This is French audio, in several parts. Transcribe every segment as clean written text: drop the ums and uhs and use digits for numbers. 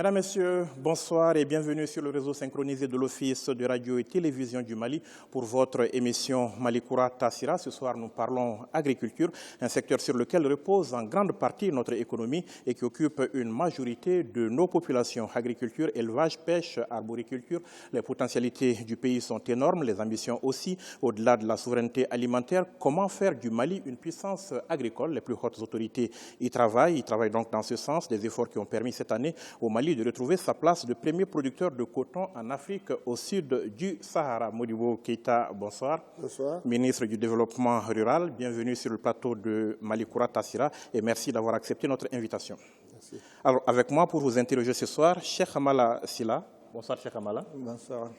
Mesdames, Messieurs, bonsoir et bienvenue sur le réseau synchronisé de l'Office de radio et télévision du Mali pour votre émission Malikoura Tassira. Ce soir, nous parlons agriculture, un secteur sur lequel repose en grande partie notre économie et qui occupe une majorité de nos populations. Agriculture, élevage, pêche, arboriculture, les potentialités du pays sont énormes, les ambitions aussi, au-delà de la souveraineté alimentaire. Comment faire du Mali une puissance agricole? Les plus hautes autorités y travaillent donc dans ce sens. Des efforts qui ont permis cette année au Mali de retrouver sa place de premier producteur de coton en Afrique au sud du Sahara. Modibo Keïta, bonsoir. Bonsoir. Ministre du Développement rural, bienvenue sur le plateau de Malikoura Tassira et merci d'avoir accepté notre invitation. Merci. Alors, avec moi pour vous interroger ce soir, Cheikh Amala Silla. Bonsoir, Cheikh Amala. Bonsoir.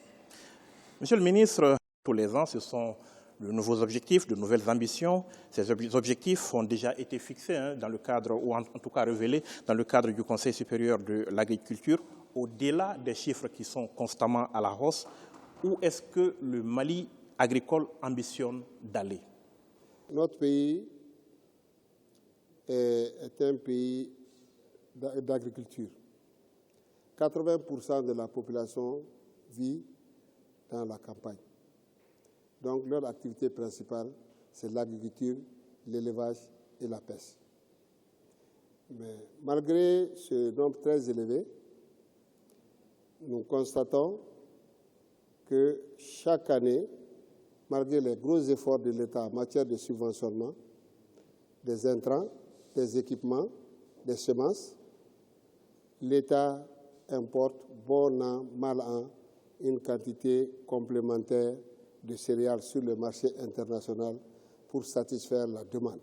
Monsieur le ministre, tous les ans, ce sont de nouveaux objectifs, de nouvelles ambitions. Ces objectifs ont déjà été fixés dans le cadre, ou en tout cas révélés, dans le cadre du Conseil supérieur de l'agriculture. Au-delà des chiffres qui sont constamment à la hausse, où est-ce que le Mali agricole ambitionne d'aller? Notre pays est un pays d'agriculture. 80% de la population vit dans la campagne. Donc, leur activité principale, c'est l'agriculture, l'élevage et la pêche. Mais malgré ce nombre très élevé, nous constatons que chaque année, malgré les gros efforts de l'État en matière de subventionnement, des intrants, des équipements, des semences, l'État importe bon an, mal an, une quantité complémentaire de céréales sur le marché international pour satisfaire la demande.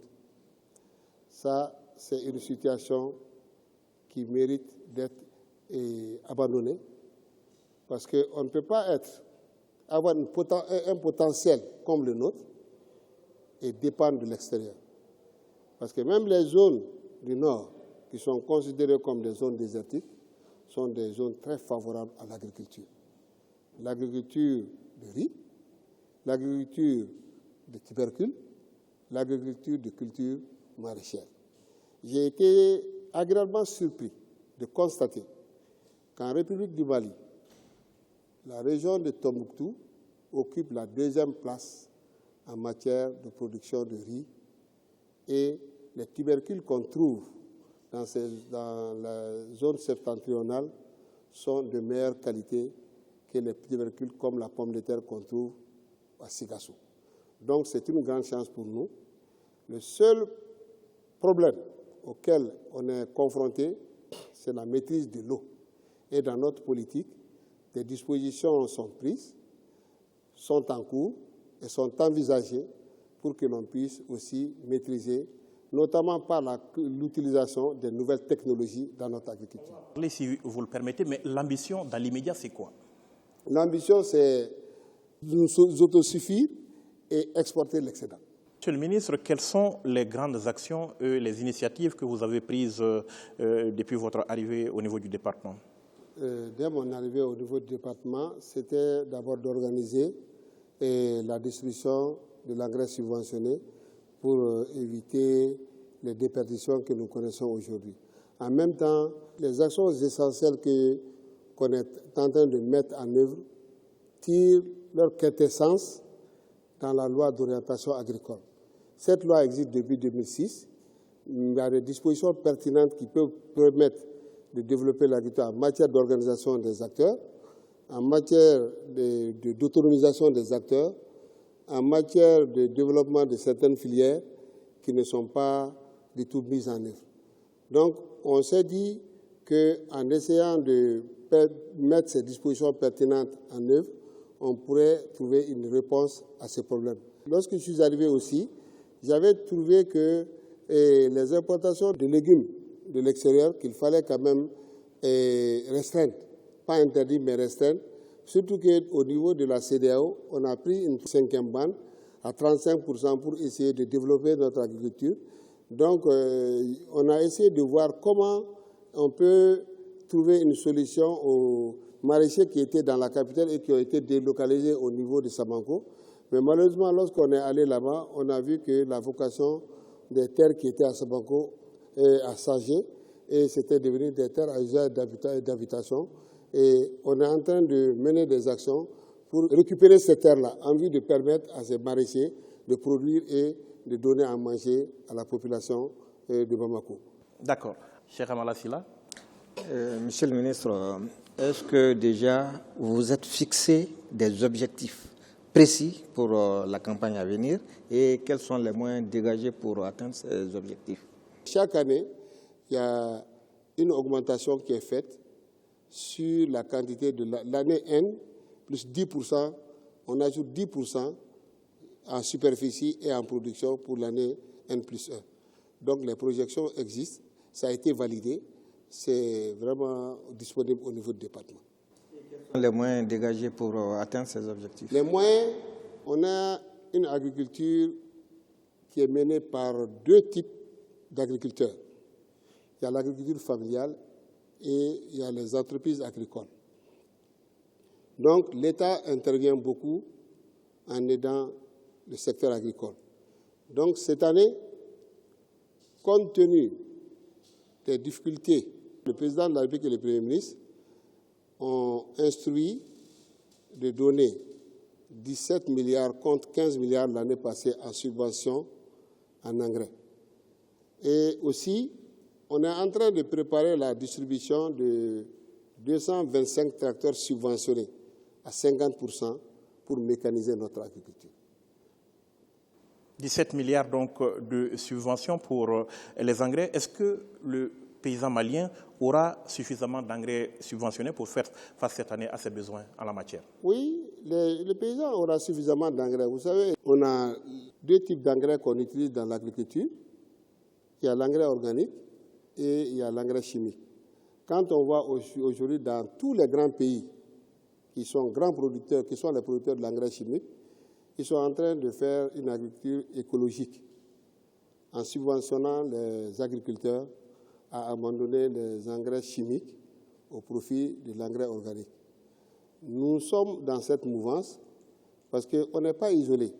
Ça, c'est une situation qui mérite d'être abandonnée parce qu'on ne peut pas avoir un potentiel comme le nôtre et dépendre de l'extérieur. Parce que même les zones du Nord, qui sont considérées comme des zones désertiques, sont des zones très favorables à l'agriculture. L'agriculture de riz, l'agriculture de tubercules, l'agriculture de culture maraîchère. J'ai été agréablement surpris de constater qu'en République du Mali, la région de Tombouctou occupe la deuxième place en matière de production de riz et les tubercules qu'on trouve dans la zone septentrionale sont de meilleure qualité que les tubercules comme la pomme de terre qu'on trouve à Sigassou. Donc c'est une grande chance pour nous. Le seul problème auquel on est confronté, c'est la maîtrise de l'eau. Et dans notre politique, des dispositions sont prises, sont en cours et sont envisagées pour que l'on puisse aussi maîtriser, notamment par l'utilisation des nouvelles technologies dans notre agriculture. Si vous le permettez, mais l'ambition dans l'immédiat, c'est quoi? L'ambition, c'est nous autosuffire et exporter l'excédent. Monsieur le ministre, quelles sont les grandes actions et les initiatives que vous avez prises depuis votre arrivée au niveau du département? Dès mon arrivée au niveau du département, c'était d'abord d'organiser la distribution de l'engrais subventionné pour éviter les déperditions que nous connaissons aujourd'hui. En même temps, les actions essentielles qu'on est en train de mettre en œuvre tirent leur quintessence dans la loi d'orientation agricole. Cette loi existe depuis 2006. Il y a des dispositions pertinentes qui peuvent permettre de développer l'agriculture en matière d'organisation des acteurs, en matière d'autonomisation des acteurs, en matière de développement de certaines filières qui ne sont pas du tout mises en œuvre. Donc, on s'est dit qu'en essayant de mettre ces dispositions pertinentes en œuvre, on pourrait trouver une réponse à ces problèmes. Lorsque je suis arrivé aussi, j'avais trouvé que les importations de légumes de l'extérieur, qu'il fallait quand même restreindre, pas interdire mais restreindre, surtout qu'au niveau de la CEDEAO, on a pris une 5e bande à 35% pour essayer de développer notre agriculture. Donc, on a essayé de voir comment on peut trouver une solution aux maraîchers qui étaient dans la capitale et qui ont été délocalisés au niveau de Samanko. Mais malheureusement, lorsqu'on est allé là-bas, on a vu que la vocation des terres qui étaient à Samanko a changé et c'était devenu des terres à usage d'habitat et d'habitation. Et on est en train de mener des actions pour récupérer ces terres-là en vue de permettre à ces maraîchers de produire et de donner à manger à la population de Bamako. D'accord. Cheikh Amala Sylla. Monsieur le ministre, est-ce que déjà vous vous êtes fixé des objectifs précis pour la campagne à venir et quels sont les moyens dégagés pour atteindre ces objectifs? Chaque année, il y a une augmentation qui est faite sur la quantité de l'année N, plus 10%, on ajoute 10% en superficie et en production pour l'année N plus 1. Donc les projections existent, ça a été validé, c'est vraiment disponible au niveau du département. Quels sont les moyens dégagés pour atteindre ces objectifs? Les moyens, on a une agriculture qui est menée par deux types d'agriculteurs. Il y a l'agriculture familiale et il y a les entreprises agricoles. Donc l'État intervient beaucoup en aidant le secteur agricole. Donc cette année, compte tenu des difficultés, le président de la République et le Premier ministre ont instruit de donner 17 milliards contre 15 milliards l'année passée en subvention en engrais. Et aussi, on est en train de préparer la distribution de 225 tracteurs subventionnés à 50% pour mécaniser notre agriculture. 17 milliards donc de subventions pour les engrais. Est-ce que le paysan malien aura suffisamment d'engrais subventionnés pour faire face cette année à ses besoins en la matière? Oui, le paysan aura suffisamment d'engrais. Vous savez, on a deux types d'engrais qu'on utilise dans l'agriculture. Il y a l'engrais organique et il y a l'engrais chimique. Quand on voit aujourd'hui dans tous les grands pays qui sont grands producteurs, qui sont les producteurs de l'engrais chimique, ils sont en train de faire une agriculture écologique en subventionnant les agriculteurs à abandonner les engrais chimiques au profit de l'engrais organique. Nous sommes dans cette mouvance parce qu'on n'est pas isolé.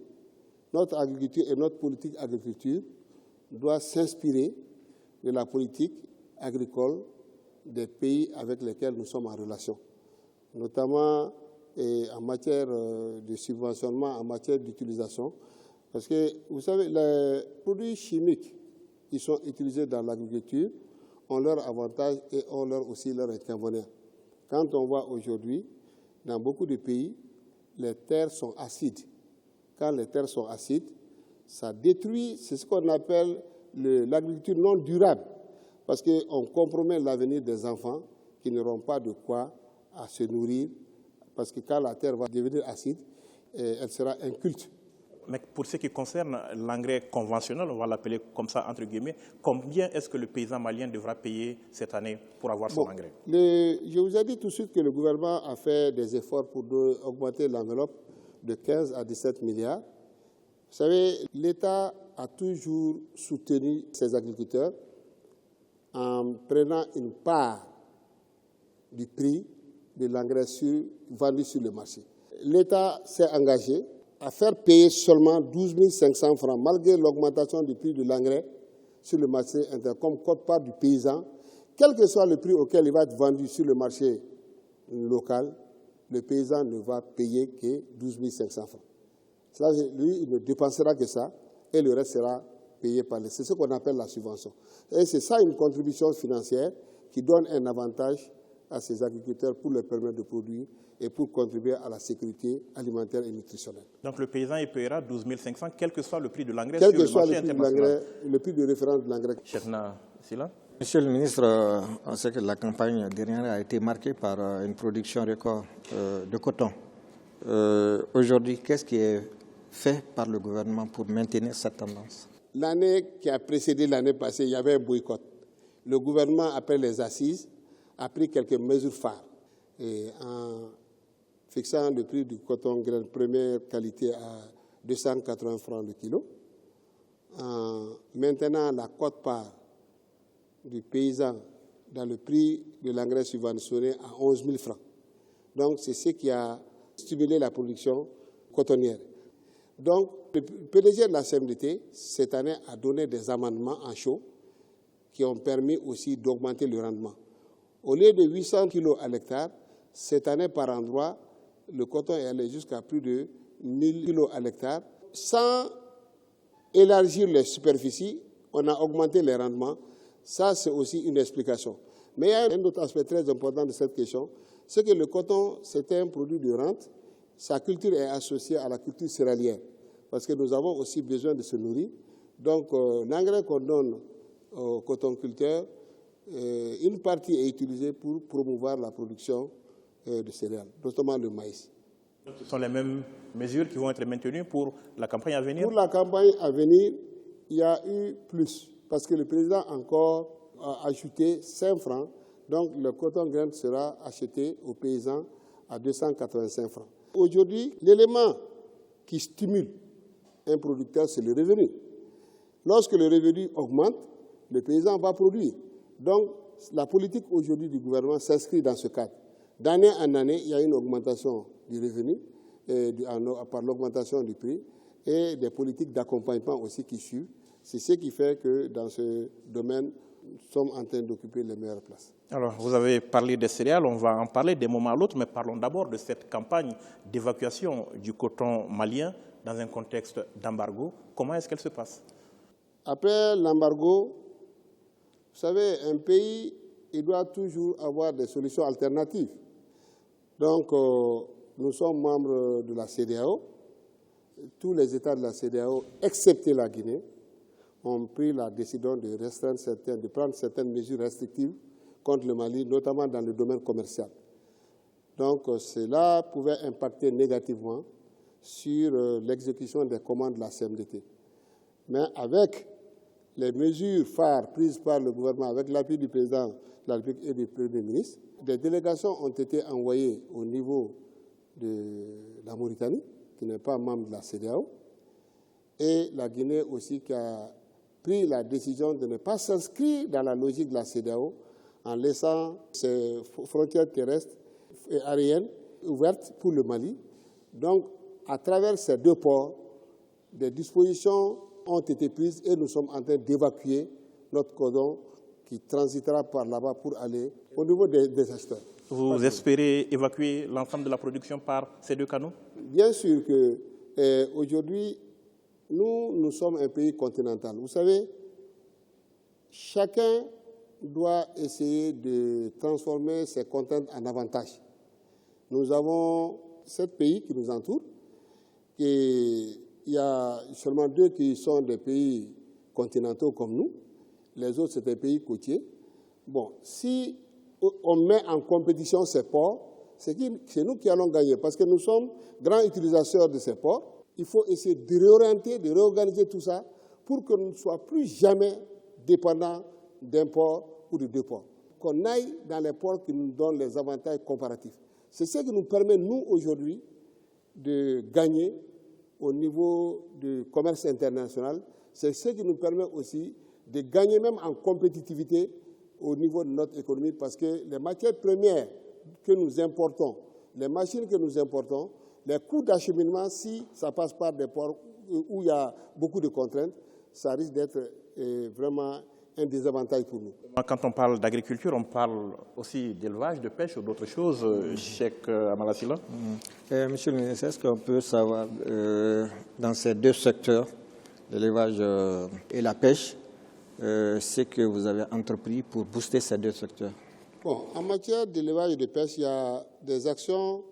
Notre agriculture et notre politique agriculture doit s'inspirer de la politique agricole des pays avec lesquels nous sommes en relation, notamment en matière de subventionnement, en matière d'utilisation. Parce que, vous savez, les produits chimiques qui sont utilisés dans l'agriculture ont leurs avantages et ont aussi leurs inconvénients. Quand on voit aujourd'hui, dans beaucoup de pays, les terres sont acides. Quand les terres sont acides, ça détruit, c'est ce qu'on appelle l'agriculture non durable, parce qu'on compromet l'avenir des enfants qui n'auront pas de quoi à se nourrir, parce que quand la terre va devenir acide, elle sera inculte. Mais pour ce qui concerne l'engrais conventionnel, on va l'appeler comme ça entre guillemets, combien est-ce que le paysan malien devra payer cette année pour avoir son engrais? Je vous ai dit tout de suite que le gouvernement a fait des efforts pour augmenter l'enveloppe de 15 à 17 milliards. Vous savez, l'État a toujours soutenu ses agriculteurs en prenant une part du prix de l'engrais vendu sur le marché. L'État s'est engagé à faire payer seulement 12 500 francs, malgré l'augmentation du prix de l'engrais sur le marché interne, comme quote-part du paysan. Quel que soit le prix auquel il va être vendu sur le marché local, le paysan ne va payer que 12 500 francs. Cela, lui, il ne dépensera que ça et le reste sera payé par l'État. C'est ce qu'on appelle la subvention. Et c'est ça une contribution financière qui donne un avantage à ces agriculteurs pour leur permettre de produire et pour contribuer à la sécurité alimentaire et nutritionnelle. Donc le paysan, il paiera 12 500, quel que soit le prix de l'engrais sur le marché international. Le prix de référence de l'engrais. Cheikh Sylla. Monsieur le ministre, on sait que la campagne dernière a été marquée par une production record de coton. Aujourd'hui, qu'est-ce qui est fait par le gouvernement pour maintenir cette tendance? L'année qui a précédé l'année passée, il y avait un boycott. Le gouvernement, après les assises, a pris quelques mesures phares. Et en fixant le prix du coton grain première qualité à 280 francs le kilo, en maintenant la quote-part du paysan dans le prix de l'engrais subventionné à 11 000 francs. Donc, c'est ce qui a stimulé la production cotonnière. Donc, le PDG de la CMDT, cette année, a donné des amendements en chaud qui ont permis aussi d'augmenter le rendement. Au lieu de 800 kg à l'hectare, cette année par endroit, le coton est allé jusqu'à plus de 1000 kg à l'hectare. Sans élargir les superficies, on a augmenté les rendements. Ça, c'est aussi une explication. Mais il y a un autre aspect très important de cette question, c'est que le coton, c'est un produit de rente. Sa culture est associée à la culture céréalière, parce que nous avons aussi besoin de se nourrir. Donc, l'engrais qu'on donne aux cotonculteurs, une partie est utilisée pour promouvoir la production de céréales, notamment le maïs. Donc, ce sont les mêmes mesures qui vont être maintenues pour la campagne à venir? Pour la campagne à venir, il y a eu plus, parce que le président encore a ajouté 5 francs. Donc, le coton grain sera acheté aux paysans à 285 francs. Aujourd'hui, l'élément qui stimule un producteur, c'est le revenu. Lorsque le revenu augmente, le paysan va produire. Donc, la politique aujourd'hui du gouvernement s'inscrit dans ce cadre. D'année en année, il y a une augmentation du revenu par l'augmentation du prix et des politiques d'accompagnement aussi qui suivent. C'est ce qui fait que dans ce domaine, nous sommes en train d'occuper les meilleures places. Alors, vous avez parlé des céréales, on va en parler d'un moment à l'autre, mais parlons d'abord de cette campagne d'évacuation du coton malien dans un contexte d'embargo. Comment est-ce qu'elle se passe? Après l'embargo, vous savez, un pays, il doit toujours avoir des solutions alternatives. Donc, nous sommes membres de la CEDEAO. Tous les États de la CEDEAO, excepté la Guinée, ont pris la décision de prendre certaines mesures restrictives contre le Mali, notamment dans le domaine commercial. Donc, cela pouvait impacter négativement sur l'exécution des commandes de la CMDT. Mais avec les mesures phares prises par le gouvernement, avec l'appui du président de la République et du Premier ministre, des délégations ont été envoyées au niveau de la Mauritanie, qui n'est pas membre de la CEDEAO, et la Guinée aussi qui a pris la décision de ne pas s'inscrire dans la logique de la CEDEAO en laissant ses frontières terrestres et aériennes ouvertes pour le Mali. Donc, à travers ces 2 ports, des dispositions ont été prises et nous sommes en train d'évacuer notre cordon qui transitera par là-bas pour aller au niveau des acheteurs. Vous espérez évacuer l'ensemble de la production par ces 2 canaux? Bien sûr qu'aujourd'hui, nous sommes un pays continental. Vous savez, chacun doit essayer de transformer ses contraintes en avantages. Nous avons 7 pays qui nous entourent. Et il y a seulement 2 qui sont des pays continentaux comme nous. Les autres, c'est des pays côtiers. Bon, si on met en compétition ces ports, c'est nous qui allons gagner parce que nous sommes grands utilisateurs de ces ports. Il faut essayer de réorienter, de réorganiser tout ça pour que nous ne soyons plus jamais dépendants d'un port ou de 2 ports. Qu'on aille dans les ports qui nous donnent les avantages comparatifs. C'est ce qui nous permet, nous, aujourd'hui, de gagner au niveau du commerce international. C'est ce qui nous permet aussi de gagner même en compétitivité au niveau de notre économie parce que les matières premières que nous importons, les machines que nous importons, les coûts d'acheminement, si ça passe par des ports où il y a beaucoup de contraintes, ça risque d'être vraiment un désavantage pour nous. Quand on parle d'agriculture, on parle aussi d'élevage, de pêche ou d'autres choses, Cheikh Amala Sylla. Monsieur le ministre, est-ce qu'on peut savoir, dans ces 2 secteurs, l'élevage et la pêche, ce que vous avez entrepris pour booster ces 2 secteurs? Bon, en matière d'élevage et de pêche, il y a des actions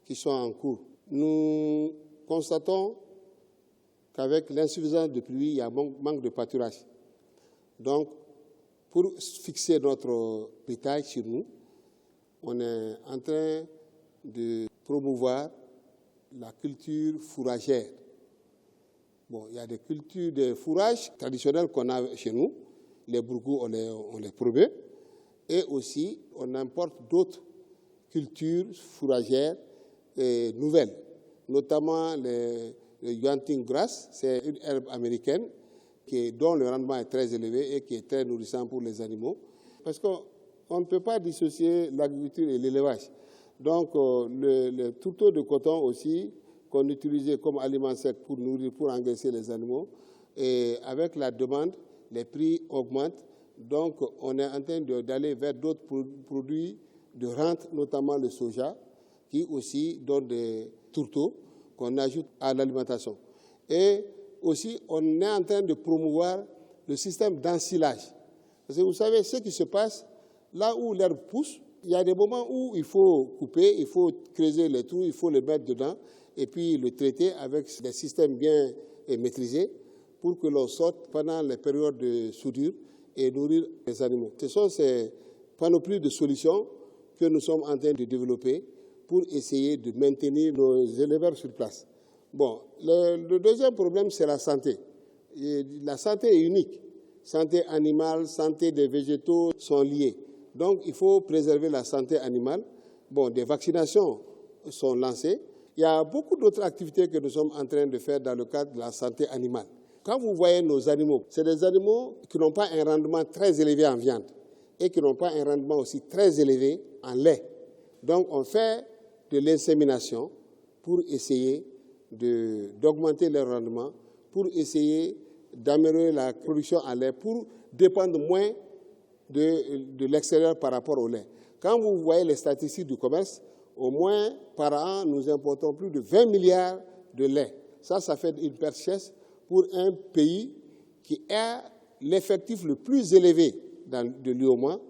qui sont en cours. Nous constatons qu'avec l'insuffisance de pluie, il y a manque de pâturage. Donc, pour fixer notre bétail sur nous, on est en train de promouvoir la culture fourragère. Bon, il y a des cultures de fourrage traditionnelles qu'on a chez nous. Les bourgous, on les promeut. Et aussi, on importe d'autres cultures fourragères nouvelles, notamment le Yuanting grass, c'est une herbe américaine dont le rendement est très élevé et qui est très nourrissant pour les animaux. Parce qu'on ne peut pas dissocier l'agriculture et l'élevage. Donc, le tourteau de coton aussi, qu'on utilisait comme aliment sec pour nourrir, pour engraisser les animaux, et avec la demande, les prix augmentent. Donc, on est en train d'aller vers d'autres produits de rente, notamment le soja, qui aussi donne des tourteaux qu'on ajoute à l'alimentation. Et aussi, on est en train de promouvoir le système d'ensilage. Parce que vous savez, ce qui se passe, là où l'herbe pousse, il y a des moments où il faut couper, il faut creuser les trous, il faut le mettre dedans, et puis le traiter avec des systèmes bien maîtrisés pour que l'on sorte pendant les périodes de soudure et nourrir les animaux. Ce sont ces panoplies de solutions que nous sommes en train de développer pour essayer de maintenir nos éleveurs sur place. Bon, le deuxième problème, c'est la santé. Et la santé est unique. Santé animale, santé des végétaux sont liées. Donc, il faut préserver la santé animale. Bon, des vaccinations sont lancées. Il y a beaucoup d'autres activités que nous sommes en train de faire dans le cadre de la santé animale. Quand vous voyez nos animaux, c'est des animaux qui n'ont pas un rendement très élevé en viande et qui n'ont pas un rendement aussi très élevé en lait. Donc, on fait de l'insémination pour essayer d'augmenter leur rendement, pour essayer d'améliorer la production en lait, pour dépendre moins de l'extérieur par rapport au lait. Quand vous voyez les statistiques du commerce, au moins par an, nous importons plus de 20 milliards de lait. Ça fait une richesse pour un pays qui a l'effectif le plus élevé de l'UEMOA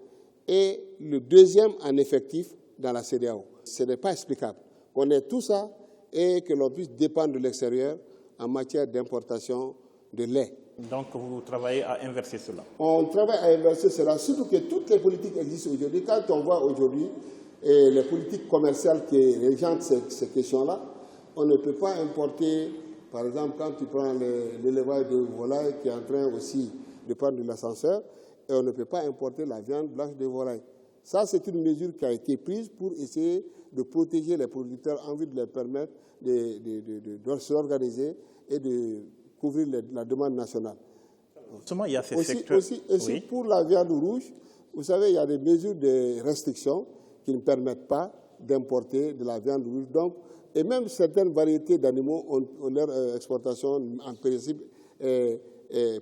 et le deuxième en effectif dans la CEDEAO. Ce n'est pas explicable qu'on ait tout ça et que l'on puisse dépendre de l'extérieur en matière d'importation de lait. Donc vous travaillez à inverser cela? On travaille à inverser cela, surtout que toutes les politiques existent aujourd'hui. Quand on voit aujourd'hui les politiques commerciales qui régentent ces questions-là, on ne peut pas importer, par exemple, quand tu prends l'élevage de volailles qui est en train aussi de prendre de l'ascenseur, et on ne peut pas importer la viande blanche de volaille. Ça, c'est une mesure qui a été prise pour essayer de protéger les producteurs en vue de leur permettre de s'organiser et de couvrir la demande nationale. Justement, il y a ces secteurs... Aussi, oui. Pour la viande rouge, vous savez, il y a des mesures de restriction qui ne permettent pas d'importer de la viande rouge. Donc, et même certaines variétés d'animaux ont leur exportation en principe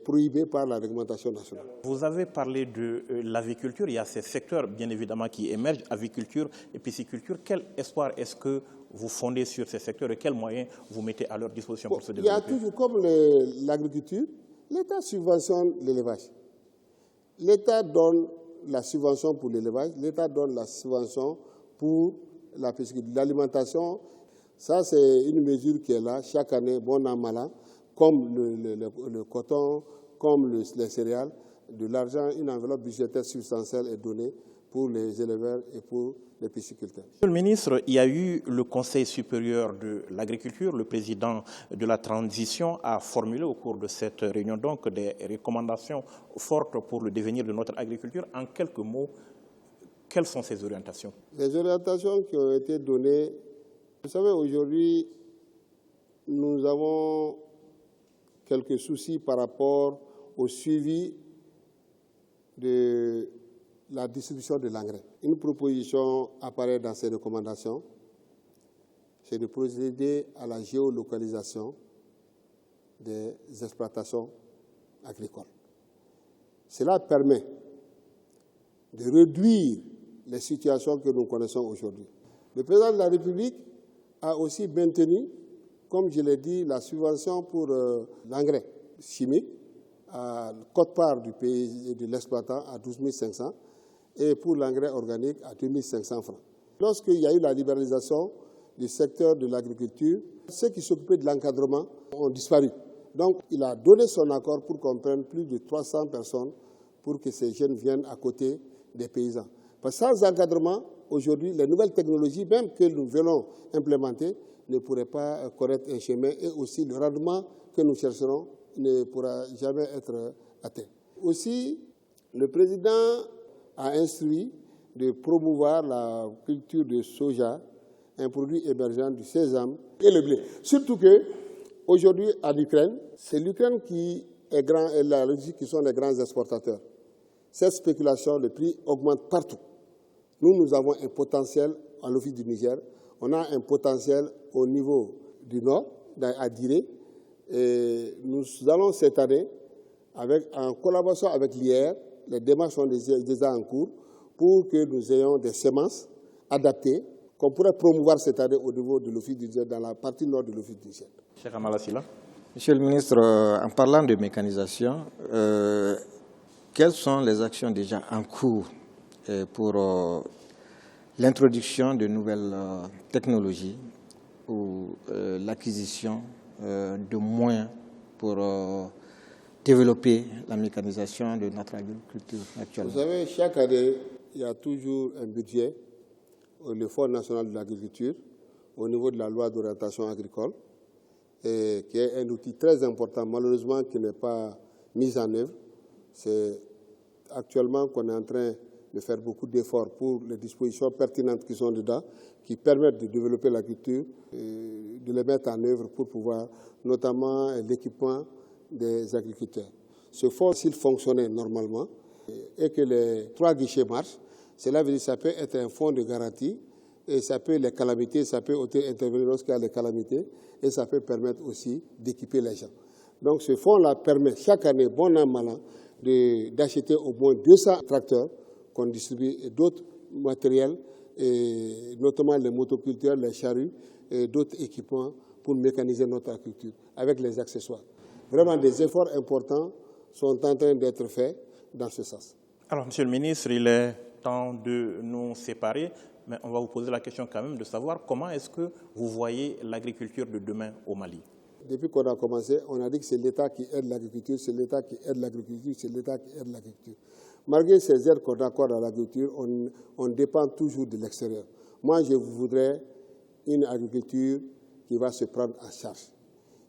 prohibée par la réglementation nationale. Vous avez parlé de l'aviculture. Il y a ces secteurs, bien évidemment, qui émergent, aviculture et pisciculture. Quel espoir est-ce que vous fondez sur ces secteurs et quels moyens vous mettez à leur disposition pour se développer? Il y a toujours, comme l'agriculture, l'État subventionne l'élevage. L'État donne la subvention pour l'élevage, l'État donne la subvention pour la pisciculture. L'alimentation, ça c'est une mesure qui est là chaque année, bon an, mal an, comme le coton, comme les céréales, de l'argent, une enveloppe budgétaire substantielle est donnée pour les éleveurs et pour les pisciculteurs. Monsieur le ministre, il y a eu le Conseil supérieur de l'agriculture. Le président de la transition a formulé au cours de cette réunion donc des recommandations fortes pour le devenir de notre agriculture. En quelques mots, quelles sont ces orientations? Les orientations qui ont été données, vous savez, aujourd'hui, nous avons quelques soucis par rapport au suivi de la distribution de l'engrais. Une proposition apparaît dans ces recommandations, c'est de procéder à la géolocalisation des exploitations agricoles. Cela permet de réduire les situations que nous connaissons aujourd'hui. Le président de la République a aussi maintenu, comme je l'ai dit, la subvention pour l'engrais chimique à quote-part du pays et de l'exploitant à 12 500 et pour l'engrais organique à 2 500 francs. Lorsqu'il y a eu la libéralisation du secteur de l'agriculture, ceux qui s'occupaient de l'encadrement ont disparu. Donc, il a donné son accord pour qu'on prenne plus de 300 personnes pour que ces jeunes viennent à côté des paysans. Parce que sans encadrement, aujourd'hui, les nouvelles technologies, même que nous venons implémenter, ne pourraient pas connaître un chemin et aussi le rendement que nous chercherons ne pourra jamais être atteint. Aussi, le président a instruit de promouvoir la culture de soja, un produit émergent du sésame et le blé. Surtout qu'aujourd'hui, en Ukraine, c'est l'Ukraine qui est grand et la Russie qui sont les grands exportateurs. Cette spéculation, le prix augmente partout. Nous avons un potentiel en l'office du Niger. On a un potentiel au niveau du nord, à Diré. Et nous allons cette année, en collaboration avec l'IR, les démarches sont déjà en cours pour que nous ayons des semences adaptées qu'on pourrait promouvoir cette année au niveau de l'Office du GIET, dans la partie nord de l'Office du GIET. Cheikh Amala Sylla. Monsieur le ministre, en parlant de mécanisation, quelles sont les actions déjà en cours pour l'introduction de nouvelles technologies ou l'acquisition de moyens pour développer la mécanisation de notre agriculture actuelle? Vous savez, chaque année, il y a toujours un budget au Fonds national de l'agriculture, au niveau de la loi d'orientation agricole, et qui est un outil très important, malheureusement, qui n'est pas mis en œuvre. C'est actuellement qu'on est en train de faire beaucoup d'efforts pour les dispositions pertinentes qui sont dedans, qui permettent de développer l'agriculture, de les mettre en œuvre pour pouvoir, notamment l'équipement des agriculteurs. Ce fonds, s'il fonctionnait normalement et que les 3 guichets marchent, cela veut dire que ça peut être un fonds de garantie et ça peut les calamités, ça peut intervenir lorsqu'il y a les calamités et ça peut permettre aussi d'équiper les gens. Donc ce fonds-là permet chaque année, bon an, mal an, d'acheter au moins 200 tracteurs qu'on distribue et d'autres matériels, et notamment les motoculteurs, les charrues et d'autres équipements pour mécaniser notre agriculture avec les accessoires. Vraiment, des efforts importants sont en train d'être faits dans ce sens. Alors, Monsieur le ministre, il est temps de nous séparer, mais on va vous poser la question quand même de savoir comment est-ce que vous voyez l'agriculture de demain au Mali. Depuis qu'on a commencé, on a dit que c'est l'État qui aide l'agriculture, c'est l'État qui aide l'agriculture, c'est l'État qui aide l'agriculture. Malgré ces aides qu'on accorde à l'agriculture, on dépend toujours de l'extérieur. Moi, je voudrais une agriculture qui va se prendre en charge,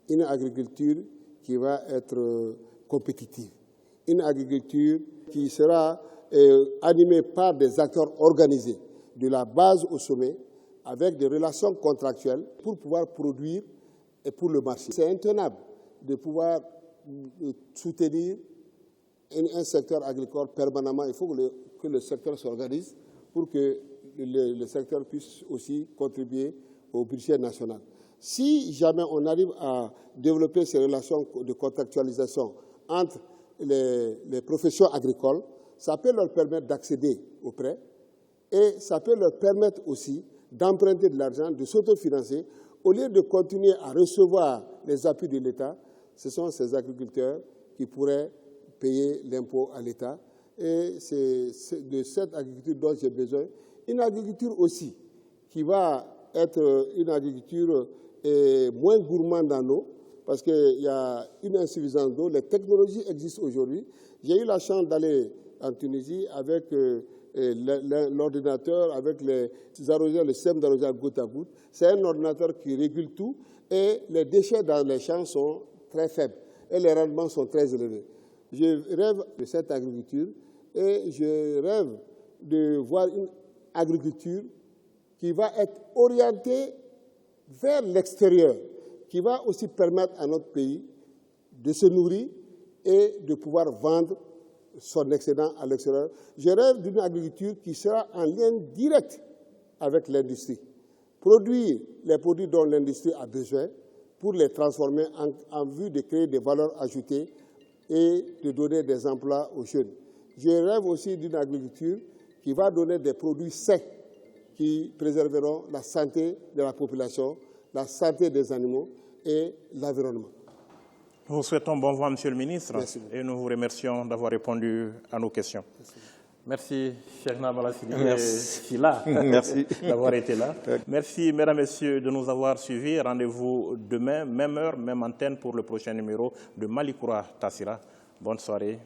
une agriculture qui va être compétitive, une agriculture qui sera animée par des acteurs organisés, de la base au sommet, avec des relations contractuelles pour pouvoir produire et pour le marché. C'est intenable de pouvoir soutenir un secteur agricole permanemment. Il faut que le secteur s'organise pour que le secteur puisse aussi contribuer au budget national. Si jamais on arrive à développer ces relations de contractualisation entre les professions agricoles, ça peut leur permettre d'accéder aux prêts et ça peut leur permettre aussi d'emprunter de l'argent, de s'autofinancer. Au lieu de continuer à recevoir les appuis de l'État, ce sont ces agriculteurs qui pourraient payer l'impôt à l'État. Et c'est de cette agriculture dont j'ai besoin. Une agriculture aussi qui va être une agriculture moins gourmande en eau, parce qu'il y a une insuffisance d'eau. Les technologies existent aujourd'hui. J'ai eu la chance d'aller en Tunisie avec l'ordinateur, avec les arroseurs, le système d'arrosage goutte à goutte. C'est un ordinateur qui régule tout et les déchets dans les champs sont très faibles et les rendements sont très élevés. Je rêve de cette agriculture et je rêve de voir une agriculture qui va être orientée vers l'extérieur, qui va aussi permettre à notre pays de se nourrir et de pouvoir vendre son excédent à l'extérieur. Je rêve d'une agriculture qui sera en lien direct avec l'industrie. Produire les produits dont l'industrie a besoin pour les transformer en vue de créer des valeurs ajoutées et de donner des emplois aux jeunes. Je rêve aussi d'une agriculture qui va donner des produits sains qui préserveront la santé de la population, la santé des animaux et l'environnement. Nous vous souhaitons bon vent, Monsieur le ministre, Merci. Et nous vous remercions d'avoir répondu à nos questions. Merci, Cheikh Amala Sylla, Merci d'avoir été là. Merci, mesdames et messieurs, de nous avoir suivis. Rendez-vous demain, même heure, même antenne pour le prochain numéro de Malikoura Tassira. Bonne soirée.